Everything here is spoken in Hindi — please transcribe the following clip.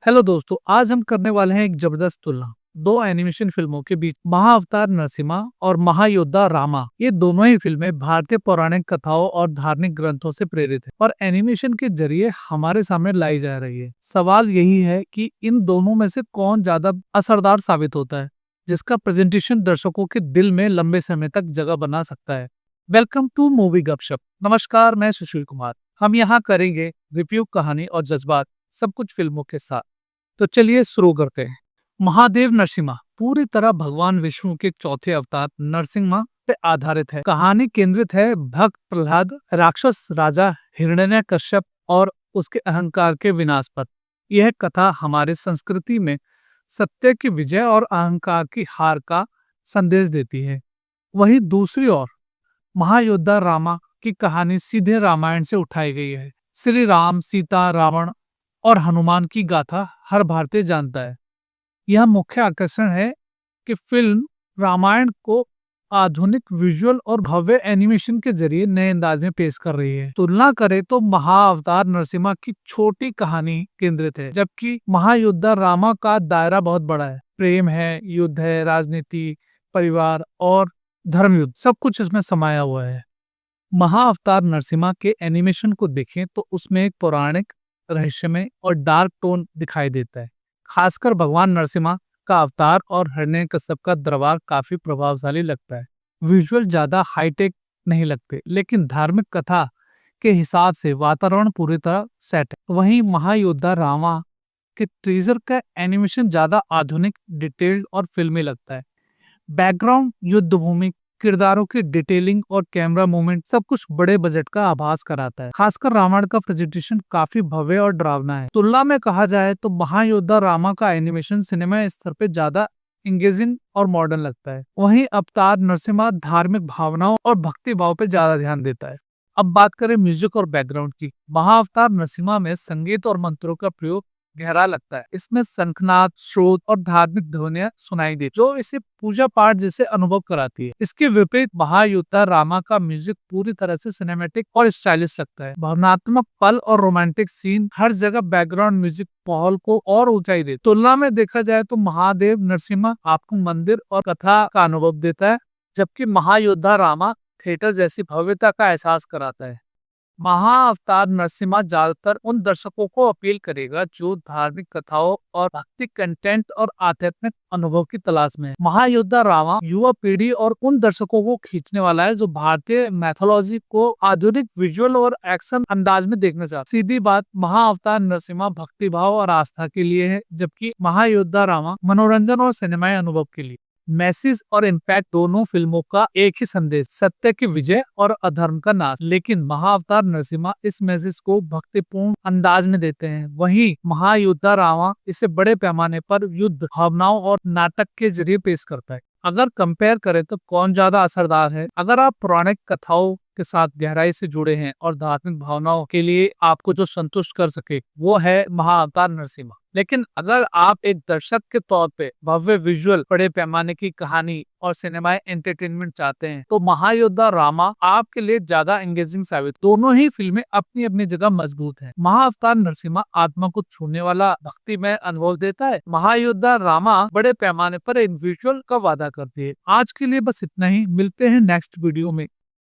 हेलो दोस्तों, आज हम करने वाले हैं एक जबरदस्त तुलना दो एनिमेशन फिल्मों के बीच। महाअवतार नरसिम्हा और महायोद्धा रामा, ये दोनों ही फिल्में भारतीय पौराणिक कथाओं और धार्मिक ग्रंथों से प्रेरित है और एनिमेशन के जरिए हमारे सामने लाई जा रही है। सवाल यही है कि इन दोनों में से कौन ज्यादा असरदार साबित होता है, जिसका प्रेजेंटेशन दर्शकों के दिल में लंबे समय तक जगह बना सकता है। वेलकम टू मूवी गपशप। नमस्कार, मैं सुशील कुमार। हम यहाँ करेंगे रिव्यू, कहानी और जज्बात, सब कुछ फिल्मों के साथ। तो चलिए शुरू करते हैं। महादेव नरसिम्हा पूरी तरह भगवान विष्णु के चौथे अवतार नरसिम्हा पे आधारित है। कहानी केंद्रित है भक्त प्रहलाद, राक्षस राजा हिरण्यकश्यप और उसके अहंकार के विनाश पर। यह कथा हमारे संस्कृति में सत्य की विजय और अहंकार की हार का संदेश देती है। वहीं दूसरी ओर महायोद्धा रामा की कहानी सीधे रामायण से उठाई गई है। श्री राम, सीता, रावण और हनुमान की गाथा हर भारतीय जानता है। यह मुख्य आकर्षण है कि फिल्म रामायण को आधुनिक विजुअल और भव्य एनिमेशन के जरिए नए अंदाज में पेश कर रही है। तुलना करें तो महाअवतार नरसिम्हा की छोटी कहानी केंद्रित है, जबकि महायोद्धा रामा का दायरा बहुत बड़ा है। प्रेम है, युद्ध है, राजनीति, परिवार और धर्म युद्ध, सब कुछ इसमें समाया हुआ है। महाअवतार नरसिम्हा के एनिमेशन को देखें तो उसमें एक पौराणिक, रहस्यमय और डार्क टोन दिखाई देता है। खासकर भगवान नरसिम्हा का अवतार और हिरण्यकश्यप का दरबार काफी प्रभावशाली लगता है। विजुअल ज्यादा हाईटेक नहीं लगते, लेकिन धार्मिक कथा के हिसाब से वातावरण पूरी तरह सेट है। वहीं महायोद्धा रामा के टीजर का एनिमेशन ज्यादा आधुनिक, डिटेल्ड और फिल्मी लगता है। बैकग्राउंड, युद्ध भूमि, किरदारों की डिटेलिंग और कैमरा मूवमेंट, सब कुछ बड़े बजट का आभास कराता है। खासकर रामायण का प्रेजेंटेशन काफी भव्य और डरावना है। तुलना में कहा जाए तो महायोद्धा रामा का एनिमेशन सिनेमा स्तर पे ज्यादा इंगेजिंग और मॉडर्न लगता है। वहीं अवतार नरसिम्हा धार्मिक भावनाओं और भक्ति भाव पे ज्यादा ध्यान देता है। अब बात करें म्यूजिक और बैकग्राउंड की। महाअवतार नरसिम्हा में संगीत और मंत्रों का प्रयोग गहरा लगता है। इसमें शंखनाद, स्रोत और धार्मिक ध्वनियां सुनाई देती, जो इसे पूजा पाठ जैसे अनुभव कराती है। इसके विपरीत महायोद्धा रामा का म्यूजिक पूरी तरह से सिनेमैटिक और स्टाइलिश लगता है। भावनात्मक पल और रोमांटिक सीन, हर जगह बैकग्राउंड म्यूजिक माहौल को और ऊंचाई देती। तुलना में देखा जाए तो महादेव नरसिम्हा आपको मंदिर और कथा का अनुभव देता है, जबकि महायोद्धा रामा थिएटर जैसी भव्यता का एहसास कराता है। महाअवतार नरसिम्हा ज्यादातर उन दर्शकों को अपील करेगा जो धार्मिक कथाओं और भक्ति कंटेंट और आध्यात्मिक अनुभव की तलाश में है। महायोद्धा रामा युवा पीढ़ी और उन दर्शकों को खींचने वाला है जो भारतीय मैथोलॉजी को आधुनिक विजुअल और एक्शन अंदाज में देखना चाहते। सीधी बात, महाअवतार नरसिम्हा भक्ति भाव और आस्था के लिए है, जबकि महायोद्धा रामा मनोरंजन और सिनेमाई अनुभव के लिए। मैसेज और इम्पैक्ट, दोनों फिल्मों का एक ही संदेश, सत्य की विजय और अधर्म का नाश। लेकिन महाअवतार नरसिम्हा इस मैसेज को भक्तिपूर्ण अंदाज में देते हैं, वहीं महायोद्धा रामा इसे बड़े पैमाने पर युद्ध, भावनाओं और नाटक के जरिए पेश करता है। अगर कंपेयर करें तो कौन ज्यादा असरदार है? अगर आप पौराणिक कथाओं के साथ गहराई से जुड़े हैं और धार्मिक भावनाओं के लिए आपको जो संतुष्ट कर सके, वो है महाअवतार नरसिम्हा। लेकिन अगर आप एक दर्शक के तौर पे भव्य विजुअल, बड़े पैमाने की कहानी और सिनेमाई एंटरटेनमेंट चाहते हैं, तो महायोद्धा रामा आपके लिए ज्यादा एंगेजिंग साबित। दोनों ही फिल्में अपनी अपनी जगह मजबूत हैं। महाअवतार नरसिम्हा आत्मा को छूने वाला भक्तिमय अनुभव देता है, महायोद्धा रामा बड़े पैमाने पर एक विजुअल का वादा करती है। आज के लिए बस इतना ही, मिलते हैं नेक्स्ट वीडियो में।